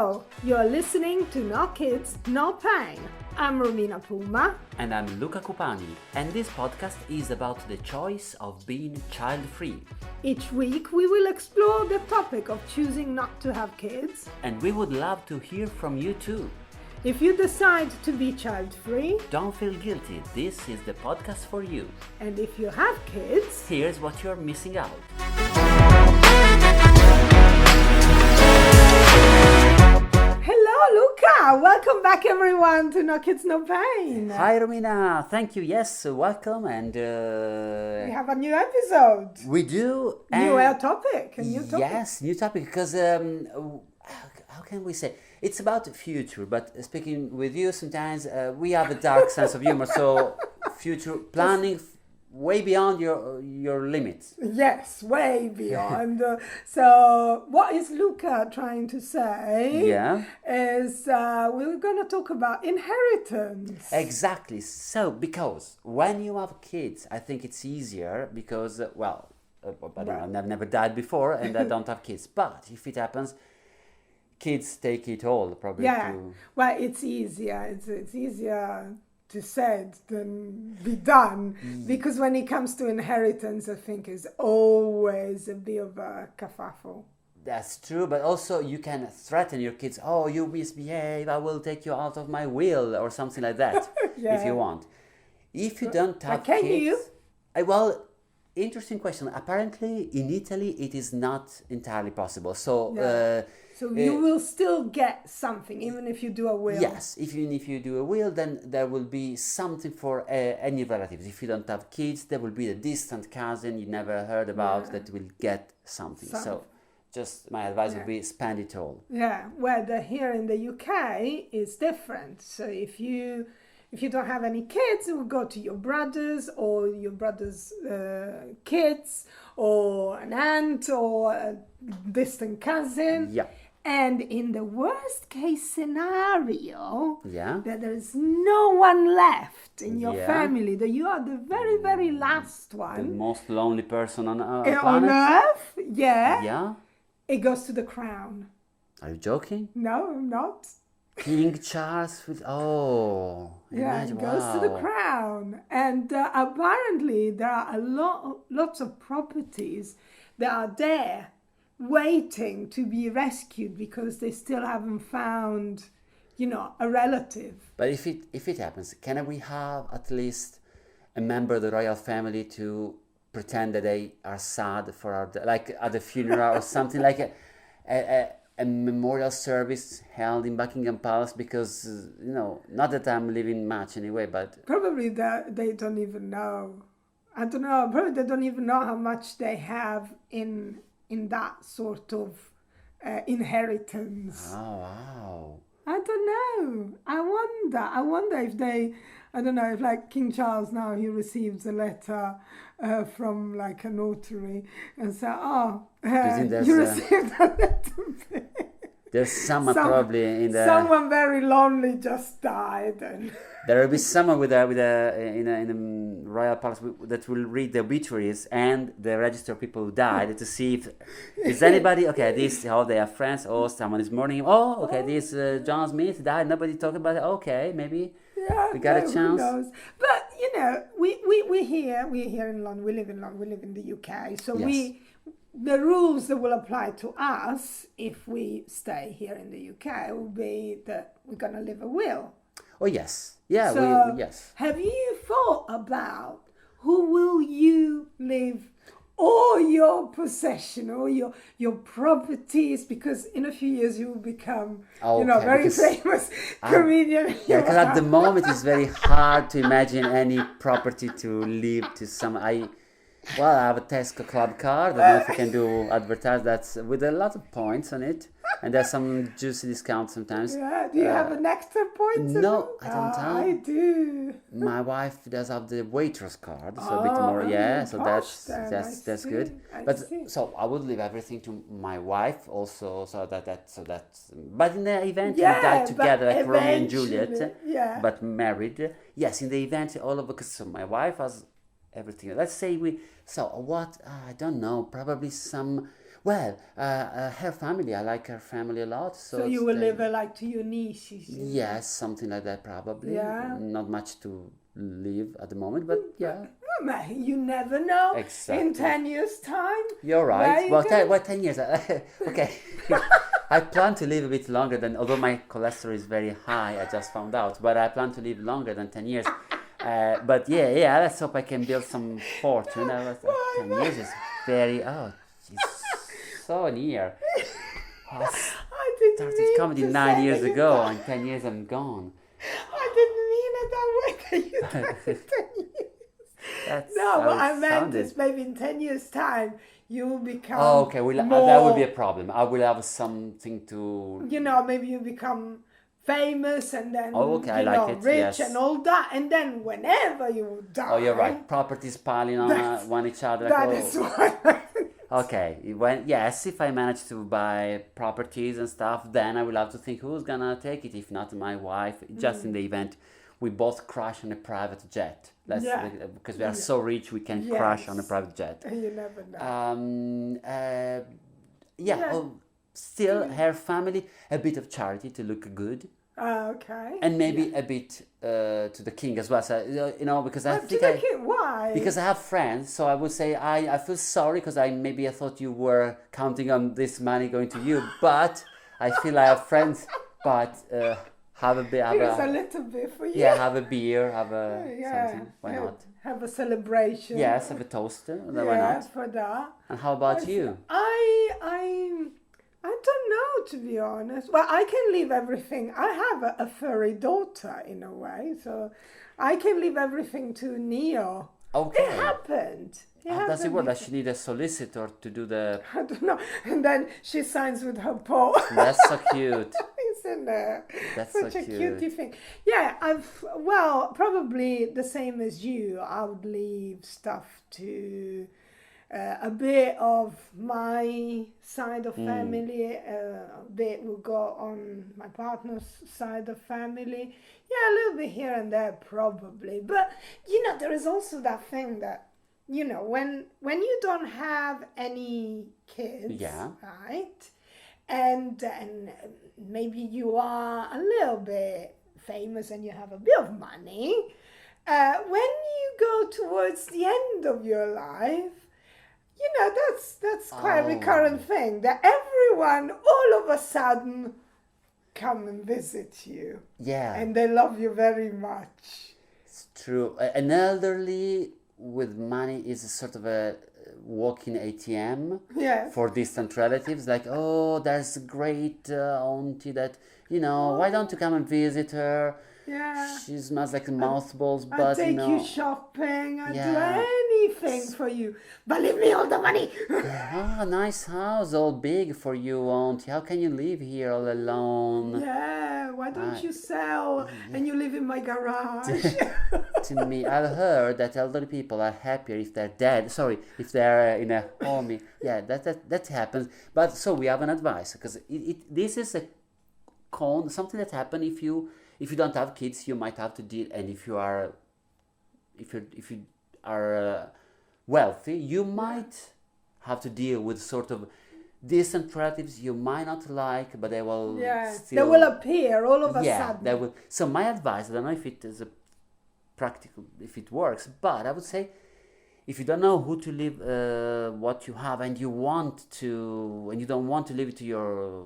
Hello, you're listening to No Kids, No Pain. I'm Romina Puma. And I'm Luca Cupani, and this podcast is about the choice of being child-free. Each week we will explore the topic of choosing not to have kids. And we would love to hear from you too. If you decide to be child-free, don't feel guilty, this is the podcast for you. And if you have kids, here's what you're missing out. Hello Luca! Welcome back everyone to No Kids No Pain. Hi Romina, thank you, yes, welcome and... we have a new episode. We do. A new topic. Yes, new topic, because how can we say? It's about the future, but speaking with you sometimes we have a dark sense of humor, so future planning way beyond your limits. Yes, way beyond. So what is Luca trying to say? Yeah. Is we're going to talk about inheritance. Exactly. So because when you have kids, I think it's easier because I've never died before and I don't have kids. But if it happens, kids take it all probably. Yeah. Well, it's easier. It's easier to said than be done, because when it comes to inheritance, I think is always a bit of a kerfuffle. That's true, but also you can threaten your kids. Oh, you misbehave, I will take you out of my will, or something like that. If you want. If you don't have can kids, you? Well, interesting question. Apparently, in Italy, it is not entirely possible. So. So you will still get something, even if you do a will? Yes, even if you do a will, then there will be something for any relatives. If you don't have kids, there will be a distant cousin you never heard about that will get something. So just my advice would be spend it all. Yeah, well, here in the UK is different. So if you don't have any kids, you will go to your brothers or your brother's kids or an aunt or a distant cousin. Yeah. And in the worst case scenario, that there is no one left in your family, that you are the very, very last one. The most lonely person on Earth. Yeah. It goes to the crown. Are you joking? No, I'm not. King Charles with it goes to the crown. And apparently there are lots of properties that are there waiting to be rescued because they still haven't found, a relative. But if it happens, can we have at least a member of the royal family to pretend that they are sad for like at the funeral or something, like a memorial service held in Buckingham Palace? Because not that I'm living much anyway, but probably that they don't even know. I don't know. Probably they don't even know how much they have in that sort of inheritance. Oh, wow. I don't know. I wonder if they, I don't know, if like King Charles now, he receives a letter from like a notary and say, you received a letter. There's someone probably in the... Someone very lonely just died. And there will be someone in a royal palace that will read the obituaries and the register of people who died to see if is anybody, they are friends, or someone is mourning him. This John Smith died, nobody talked about it. Okay, maybe we got a chance. Who knows? But, we're here in London, we live in London, we live in the UK. So the rules that will apply to us if we stay here in the UK will be that we're going to leave a will. Oh, yes. Yeah, so yes. Have you thought about who will you leave all your possession, all your properties? Because in a few years you will become, very famous comedian. Yeah, because at the moment it's very hard to imagine any property to leave to some... I have a Tesco Club card. I don't know if I can advertise that with a lot of points on it, and there's some juicy discounts sometimes. Yeah, do you have an extra point? No, I don't have. I do. My wife does have the waitress card, so a bit more. So that's good. So I would leave everything to my wife also, so that. But in the event we die together, like Romeo and Juliet, but married. Yes, in the event all of because my wife has everything. Let's say we. So what? I don't know. Probably some. Well, her family. I like her family a lot. So So you it's will the, live like to your nieces. yes, something like that probably. Yeah. Not much to live at the moment, but yeah, You never know. In exactly. 10 years' time, You're where right. you Well, gonna? 10 years. Okay. I plan to live a bit longer than, although my cholesterol is very high, I just found out, but I plan to live longer than 10 years. But yeah, let's hope I can build some fortune. 10 Why? years is very, oh, it's so near. I I didn't started mean comedy to 9 years say ago, that. and 10 years I'm gone. I didn't mean it that way. That you started 10 years. That's No, how what it I meant sounded. is maybe in 10 years' time you will Oh, become okay, that would be a more, problem. I will have something to. maybe you become famous and Oh, then, okay, I like it. rich and Yes. all that. And then whenever you Oh, you're die, right. Properties piling on that's, one each other. Like, that is oh, what I meant. okay. When yes, if I manage to buy properties and stuff, then I will have to think who's gonna take it. If not my wife, just in the event we both crash on a private jet. Yeah. Because we are so rich, we can crash on a Yes. private jet. You never know. Yeah. Yeah. Oh, still, her family a bit of charity to look good. Okay. And maybe a bit to the king as well. So because I But think to the kid, why? because I have friends, so I would say I feel sorry because I thought you were counting on this money going to you, but I feel I have friends, but have a bit, Here's a little bit for you. yeah, have a beer, have a Yeah. something. Why not? Have a celebration. Yes, have a toast. Why Yeah, not? for that. And how about you? I don't know, to be honest. Well, I can leave everything. I have a furry daughter in a way, so I can leave everything to Neo. Okay. It happened. How does it work? happened. Does she need a solicitor to do the? I don't know. And then she signs with her paw. That's so cute. Isn't it? That's Such so a cute. cutie thing. Yeah, probably the same as you. I would leave stuff to a bit of my side of family, a bit will go on my partner's side of family. Yeah, a little bit here and there probably. But there is also that thing that when you don't have any kids, Yeah. right? And maybe you are a little bit famous and you have a bit of money. When you go towards the end of your life, that's quite a recurrent thing that everyone all of a sudden come and visit you. Yeah. And they love you very much. It's true. An elderly with money is a sort of a walking ATM Yes. for distant relatives. Like, oh, there's a great auntie that, why don't you come and visit her? Yeah. She smells like mothballs, I'll but take you shopping. I'll Yeah. do anything for you. But leave me all the money. Ah, nice house, all big for you, auntie. How can you live here all alone? Yeah, why don't Ah, you sell and you live in my garage? To me, I've heard that elderly people are happier if they're dead. Sorry, if they're in a home. Yeah, that happens. But so we have an advice because this is a something that happens if you don't have kids. You might have to deal, and if you are wealthy, you might have to deal with sort of distant relatives you might not like, but they will Yeah, still. they will appear all of a Yeah, sudden. they will. So my advice, I don't know if it is a practical, if it works, but I would say if you don't know who to leave what you have and you don't want to leave it to your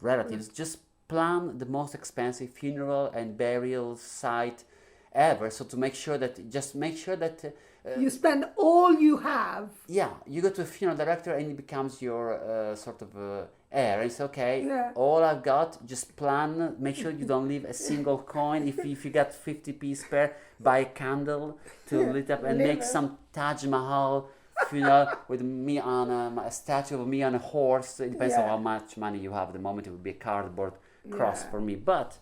relatives, just plan the most expensive funeral and burial site ever. So to make sure that You spend all you have. yeah, you go to a funeral director and he becomes your sort of heir. It's okay. Yeah. All I've got, just plan. Make sure you don't leave a single coin. If you got 50p spare, buy a candle to lit up and make some Taj Mahal funeral with me on a statue of me on a horse. It depends on Yeah. how much money you have. At the moment, it would be a cardboard cross Yeah. for me, but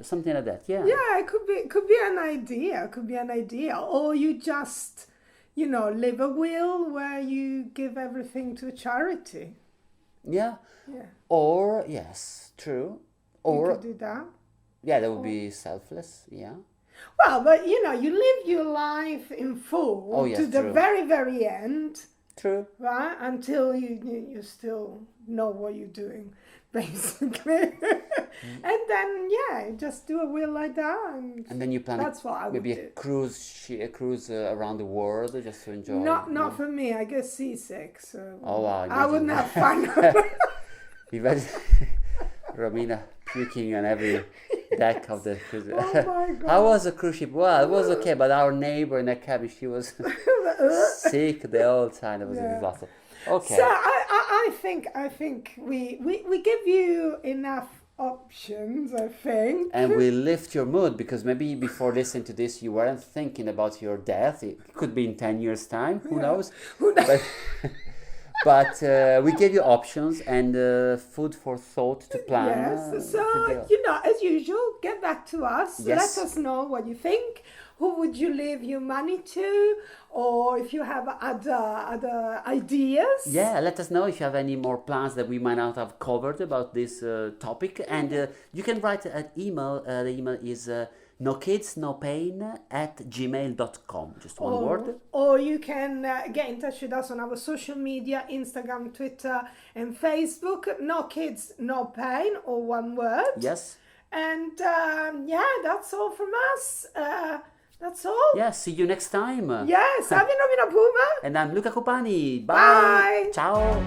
something like that. Yeah. Yeah, it could be an idea. Could be an idea. Or you just, live a will where you give everything to charity. Yeah. Yeah. Or yes, true. You Or could do that. yeah, that would be selfless. Yeah. Well, but you know, you live your life in full Oh, yes, to the true. very, very end, True. right? Until you still know what you're doing, basically. And then, yeah, just do a wheel like that. And then you plan That's what I would maybe do. a cruise around the world just to enjoy. Not No? for me. I get seasick, so Oh, wow, I wouldn't imagine. have fun. Imagine Romina puking on every deck of the cruise. Oh my God. How was the cruise ship? Well, it was okay, but our neighbor in the cabin, she was sick the whole time. It was a Yeah. disaster. Okay. So I think we give you enough options, I think. And we lift your mood because maybe before listening to this, you weren't thinking about your death. It could be in 10 years' time. Who knows? Who knows? But, but we gave you options and food for thought to plan. Yes. So, you know, as usual, get back to us. Yes. Let us know what you think. Who would you leave your money to? Or if you have other ideas. Yeah, let us know if you have any more plans that we might not have covered about this topic. And you can write an email. The email is nokidsnopain@gmail.com. Just one word. Or you can get in touch with us on our social media, Instagram, Twitter, and Facebook. No Kids, No Pain, or one word. Yes. And yeah, that's all from us. That's all. Yeah, see you next time. Yes, I'm Romina Puma. And I'm Luca Copani. Bye. Ciao.